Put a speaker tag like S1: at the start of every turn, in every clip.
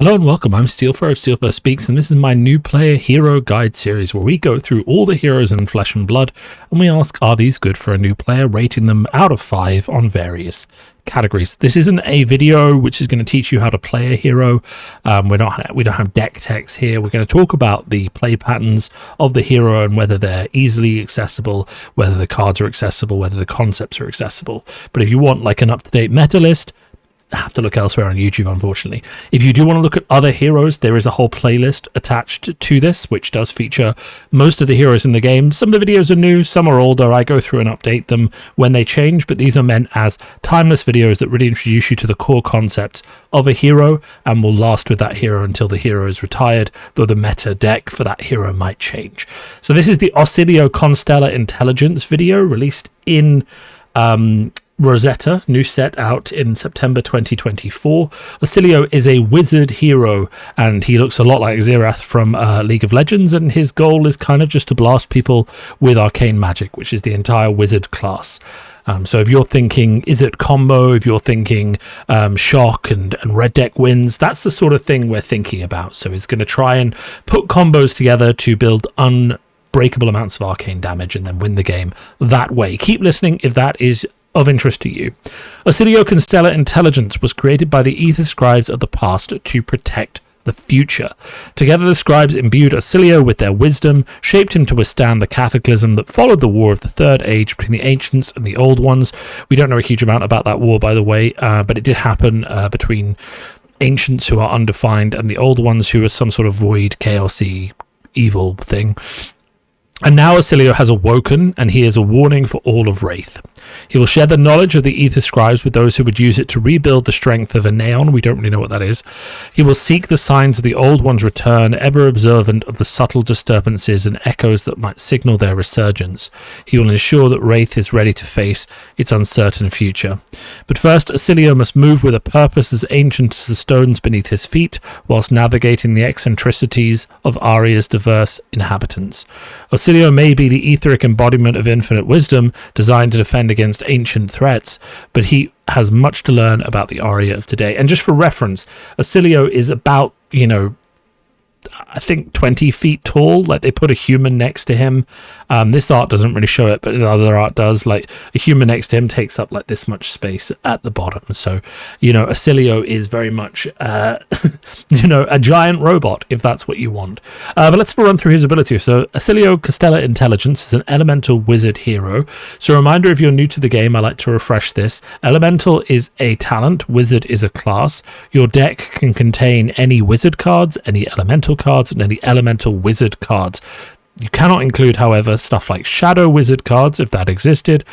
S1: Hello and welcome, I'm Steelfur of Steelfur Speaks, and this is my new player hero guide series where we go through all the heroes in Flesh and Blood and we ask, are these good for a new player, rating them out of 5 on various categories. This isn't a video which is going to teach you how to play a hero. We don't have deck techs here. We're going to talk about the play patterns of the hero and whether they're easily accessible, whether the cards are accessible, whether the concepts are accessible. But if you want like an up-to-date meta list, have to look elsewhere on YouTube, unfortunately. If you do want to look at other heroes, there is a whole playlist attached to this, which does feature most of the heroes in the game. Some of the videos are new, some are older. I go through and update them when they change, but these are meant as timeless videos that really introduce you to the core concepts of a hero and will last with that hero until the hero is retired, though the meta deck for that hero might change. So this is the Oscilio Constellar Intelligence video released in Rosetta, new set out in September 2024. Oscilio is a wizard hero and he looks a lot like Xerath from League of Legends, and his goal is kind of just to blast people with arcane magic, which is the entire wizard class. So if you're thinking, is it combo? If you're thinking shock and red deck wins, that's the sort of thing we're thinking about. So he's going to try and put combos together to build unbreakable amounts of arcane damage and then win the game that way. Keep listening if that is of interest to you. Oscilio Constellar Intelligence was created by the Ether Scribes of the past to protect the future. Together, the scribes imbued Oscilio with their wisdom, shaped him to withstand the cataclysm that followed the war of the Third Age between the Ancients and the Old Ones. We don't know a huge amount about that war, by the way, but it did happen between Ancients who are undefined and the Old Ones who are some sort of void, chaosy, evil thing. And now Oscilio has awoken, and he is a warning for all of Wraith. He will share the knowledge of the Ether Scribes with those who would use it to rebuild the strength of a Neon. We don't really know what that is. He will seek the signs of the Old One's return, ever observant of the subtle disturbances and echoes that might signal their resurgence. He will ensure that Wraith is ready to face its uncertain future. But first, Oscilio must move with a purpose as ancient as the stones beneath his feet, whilst navigating the eccentricities of Aria's diverse inhabitants. Oscilio may be the etheric embodiment of infinite wisdom, designed to defend against ancient threats, but he has much to learn about the Aria of today. And just for reference, Oscilio is about, I think 20 feet tall. Like, they put a human next to him. This art doesn't really show it, but other art does. Like, a human next to him takes up like this much space at the bottom. So, Oscilio is very much, a giant robot, if that's what you want. But let's run through his ability. So, Oscilio Constellar Intelligence is an elemental wizard hero. So, a reminder, if you're new to the game, I like to refresh this. Elemental is a talent. Wizard is a class. Your deck can contain any wizard cards, any elemental cards, and any elemental wizard cards. You cannot include, however, stuff like shadow wizard cards, if that existed,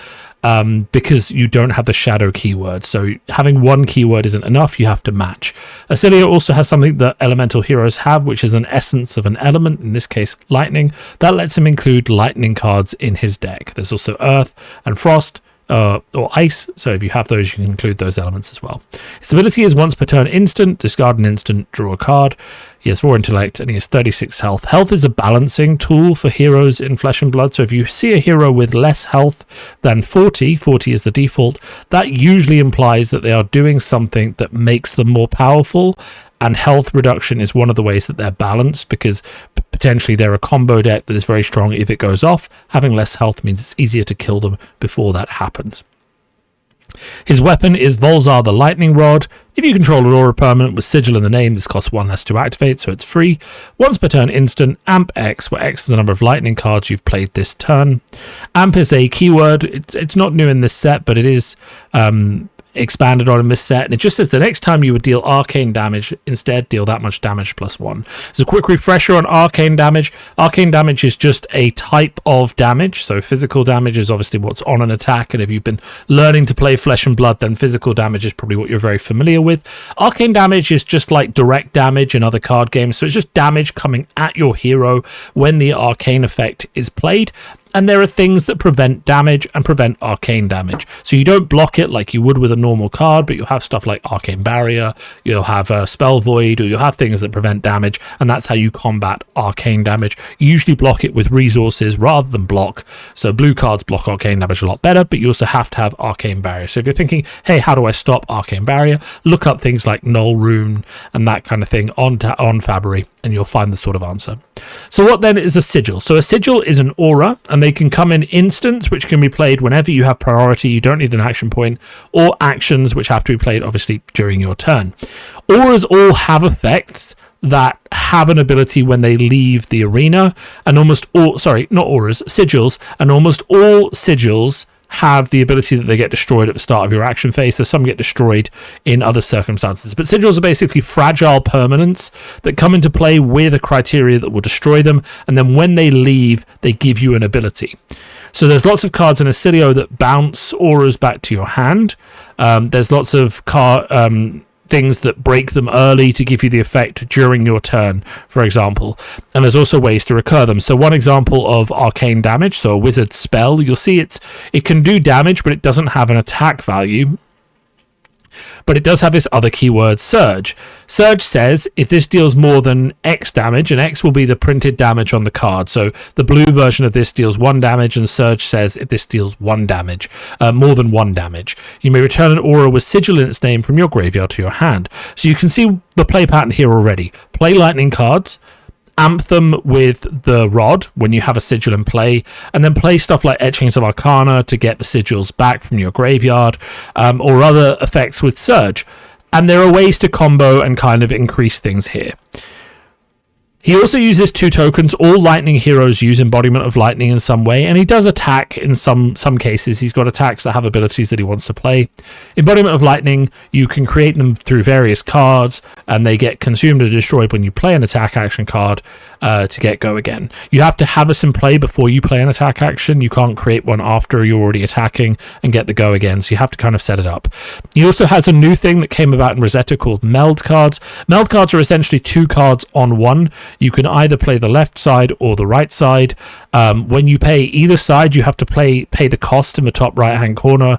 S1: because you don't have the shadow keyword. So having one keyword isn't enough, you have to match. Oscilio also has something that elemental heroes have, which is an essence of an element, in this case lightning. That lets him include lightning cards in his deck. There's also earth and frost, or ice, so if you have those, you can include those elements as well. His ability is once per turn instant, discard an instant, draw a card. He has 4 intellect and he has 36 health. Health is a balancing tool for heroes in Flesh and Blood, so if you see a hero with less health than 40 is the default, that usually implies that they are doing something that makes them more powerful, and health reduction is one of the ways that they're balanced, because potentially they're a combo deck that is very strong if it goes off. Having less health means it's easier to kill them before that happens. His weapon is Volzar the Lightning Rod. If you control an aura permanent with sigil in the name, this costs 1 less to activate, so it's free. Once per turn instant, Amp X, where X is the number of lightning cards you've played this turn. Amp is a keyword. It's not new in this set, but it is expanded on in this set, and it just says the next time you would deal arcane damage, instead deal that much damage plus 1. So a quick refresher on arcane damage. Arcane damage is just a type of damage, so physical damage is obviously what's on an attack, and if you've been learning to play Flesh and Blood, then physical damage is probably what you're very familiar with. Arcane damage is just like direct damage in other card games, so it's just damage coming at your hero when the arcane effect is played. and there are things that prevent damage and prevent arcane damage. So you don't block it like you would with a normal card, but you'll have stuff like Arcane Barrier, you'll have Spell Void, or you'll have things that prevent damage, and that's how you combat arcane damage. You usually block it with resources rather than block. So blue cards block arcane damage a lot better, but you also have to have Arcane Barrier. So if you're thinking, hey, how do I stop Arcane Barrier? Look up things like Null Rune and that kind of thing on Fabry, and you'll find the sort of answer. So what then is a sigil? So a sigil is an aura, and they can come in instants, which can be played whenever you have priority. You don't need an action point, or actions, which have to be played obviously during your turn. Auras all have effects that have an ability when they leave the arena, and almost all, sorry, not auras, sigils, and almost all sigils have the ability that they get destroyed at the start of your action phase, so some get destroyed in other circumstances. But sigils are basically fragile permanents that come into play with a criteria that will destroy them, and then when they leave, they give you an ability. So there's lots of cards in Oscilio that bounce auras back to your hand. There's lots of things that break them early to give you the effect during your turn, for example. And there's also ways to recur them. So one example of arcane damage, so a wizard spell, you'll see it can do damage, but it doesn't have an attack value. But it does have this other keyword, Surge. Surge says if this deals more than X damage, and X will be the printed damage on the card. So the blue version of this deals 1 damage, and Surge says if this deals 1 damage, more than 1 damage. You may return an aura with sigil in its name from your graveyard to your hand. So you can see the play pattern here already. Play lightning cards, amp them with the rod when you have a sigil in play, and then play stuff like Etchings of Arcana to get the sigils back from your graveyard, or other effects with Surge. And there are ways to combo and kind of increase things here. He also uses 2 tokens. All lightning heroes use embodiment of lightning in some way, and he does attack in some cases. He's got attacks that have abilities that he wants to play. Embodiment of lightning, you can create them through various cards, and they get consumed or destroyed when you play an attack action card to get go again. You have to have us in play before you play an attack action. You can't create one after you're already attacking and get the go again, so you have to kind of set it up. He also has a new thing that came about in Rosetta called meld cards. Meld cards are essentially 2 cards on one. You can either play the left side or the right side. When you pay either side, you have to pay the cost in the top right hand corner.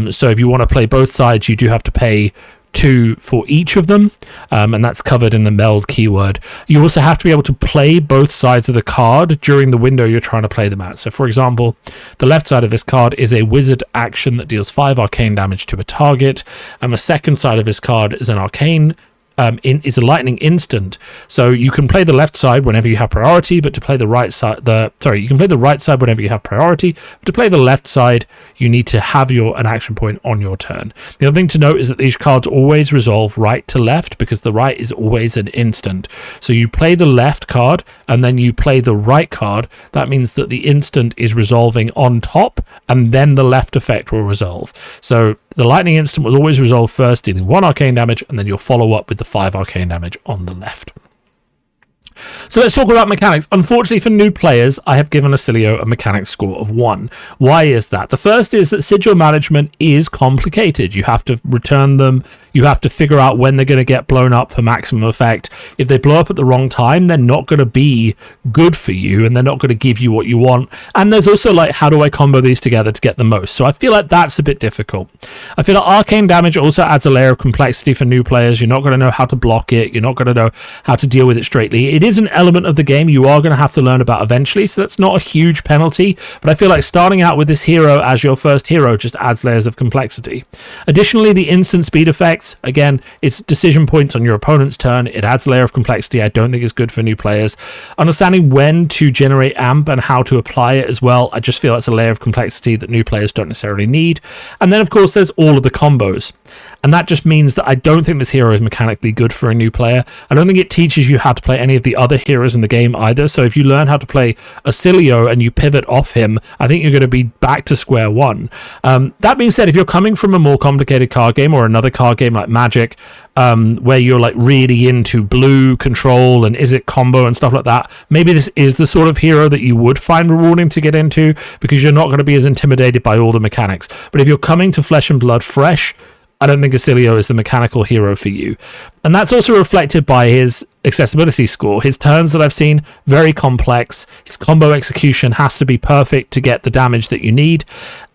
S1: So if you want to play both sides, you do have to pay 2 for each of them, and that's covered in the meld keyword. You also have to be able to play both sides of the card during the window you're trying to play them at. So for example, the left side of this card is a wizard action that deals 5 arcane damage to a target, and the second side of this card is an arcane is a lightning instant. So you can play the left side whenever you have priority, but to play the right side, you can play the right side whenever you have priority, but to play the left side, you need to have an action point on your turn. The other thing to note is that these cards always resolve right to left, because the right is always an instant. So you play the left card and then you play the right card. That means that the instant is resolving on top, and then the left effect will resolve. So the lightning instant will always resolve first, dealing 1 arcane damage, and then you'll follow up with the 5 arcane damage on the left. So let's talk about mechanics. Unfortunately for new players, I have given Oscilio a mechanics score of 1. Why is that? The first is that sigil management is complicated. You have to return them. You have to figure out when they're going to get blown up for maximum effect. If they blow up at the wrong time, they're not going to be good for you, and they're not going to give you what you want. And there's also like, how do I combo these together to get the most? So I feel like that's a bit difficult. I feel like arcane damage also adds a layer of complexity for new players. You're not going to know how to block it. You're not going to know how to deal with it straightly. It is an element of the game you are going to have to learn about eventually, so that's not a huge penalty, but I feel like starting out with this hero as your first hero just adds layers of complexity. Additionally, the instant speed effects, again, it's decision points on your opponent's turn. It adds a layer of complexity I don't think is good for new players. Understanding when to generate amp and how to apply it as well, I just feel it's a layer of complexity that new players don't necessarily need. And then of course there's all of the combos, and that just means that I don't think this hero is mechanically good for a new player. I don't think it teaches you how to play any of the other heroes in the game either. So if you learn how to play Oscilio and you pivot off him, I think you're going to be back to square one. That being said, if you're coming from a more complicated card game or another card game like Magic, where you're like really into blue control and is it combo and stuff like that, maybe this is the sort of hero that you would find rewarding to get into, because you're not going to be as intimidated by all the mechanics. But if you're coming to Flesh and Blood fresh, I don't think Oscilio is the mechanical hero for you. And that's also reflected by his accessibility score. His turns that I've seen, very complex. His combo execution has to be perfect to get the damage that you need.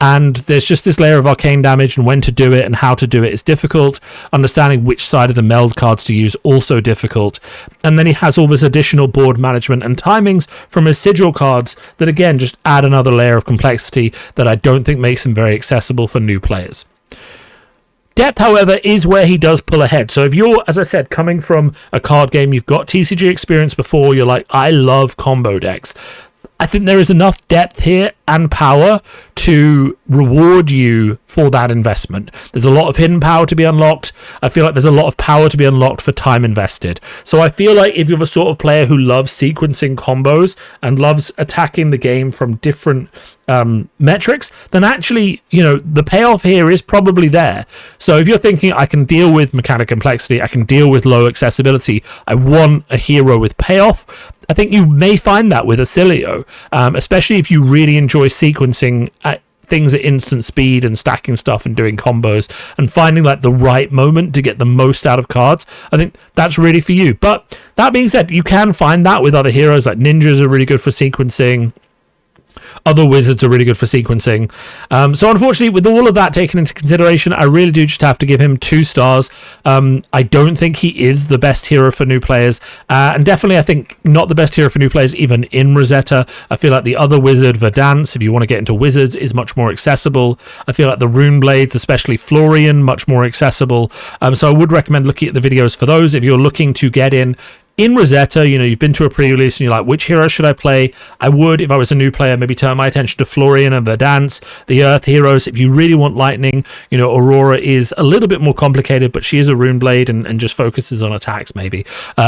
S1: And there's just this layer of arcane damage, and when to do it and how to do it is difficult. Understanding which side of the meld cards to use, also difficult. And then he has all this additional board management and timings from his sigil cards that, again, just add another layer of complexity that I don't think makes him very accessible for new players. Depth, however, is where he does pull ahead. So if you're, as I said, coming from a card game, you've got TCG experience before, you're like, I love combo decks. I think there is enough depth here and power to reward you for that investment. There's a lot of hidden power to be unlocked. I feel like there's a lot of power to be unlocked for time invested. So I feel like if you're the sort of player who loves sequencing combos and loves attacking the game from different metrics, then actually, the payoff here is probably there. So if you're thinking, I can deal with mechanic complexity, I can deal with low accessibility, I want a hero with payoff, I think you may find that with Oscilio, especially if you really enjoy sequencing things at instant speed and stacking stuff and doing combos and finding like the right moment to get the most out of cards. I think that's really for you. But that being said, you can find that with other heroes, like ninjas are really good for sequencing. Other wizards are really good for sequencing. So unfortunately, with all of that taken into consideration, I really do just have to give him 2 stars. I don't think he is the best hero for new players. And definitely, I think not the best hero for new players, even in Rosetta. I feel like the other wizard, Verdance, if you want to get into wizards, is much more accessible. I feel like the Rune Blades, especially Florian, much more accessible. So I would recommend looking at the videos for those if you're looking to get in Rosetta. You've been to a pre-release and you're like, which hero should I play? I would, if I was a new player, maybe turn my attention to Florian and Verdance, the Earth heroes. If you really want Lightning, Aurora is a little bit more complicated, but she is a Rune Blade and just focuses on attacks maybe.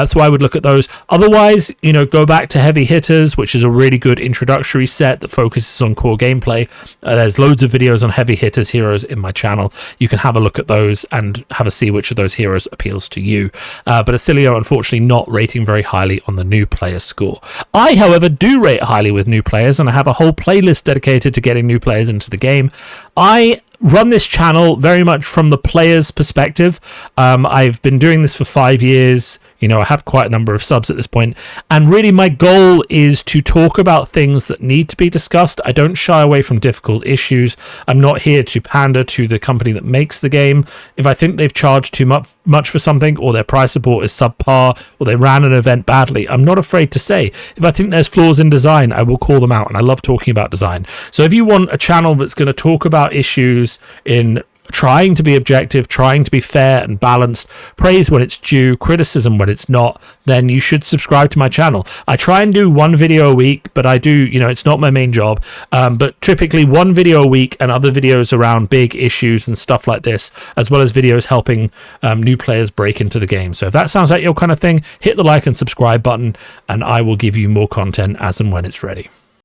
S1: So I would look at those. Otherwise, go back to Heavy Hitters, which is a really good introductory set that focuses on core gameplay. There's loads of videos on Heavy Hitters heroes in my channel. You can have a look at those and have a see which of those heroes appeals to you. But Oscilio, unfortunately, not rating very highly on the new player score. I, however, do rate highly with new players, and I have a whole playlist dedicated to getting new players into the game. I run this channel very much from the player's perspective. I've been doing this for 5 years. I have quite a number of subs at this point, and really my goal is to talk about things that need to be discussed. I don't shy away from difficult issues. I'm not here to pander to the company that makes the game. If I think they've charged too much for something, or their price support is subpar, or they ran an event badly, I'm not afraid to say. If I think there's flaws in design, I will call them out, and I love talking about design. So if you want a channel that's going to talk about issues in trying to be objective, trying to be fair and balanced, praise when it's due, criticism when it's not, then you should subscribe to my channel. I try and do 1 video a week, but I do, it's not my main job, but typically 1 video a week and other videos around big issues and stuff like this, as well as videos helping new players break into the game. So if that sounds like your kind of thing, hit the like and subscribe button, and I will give you more content as and when it's ready.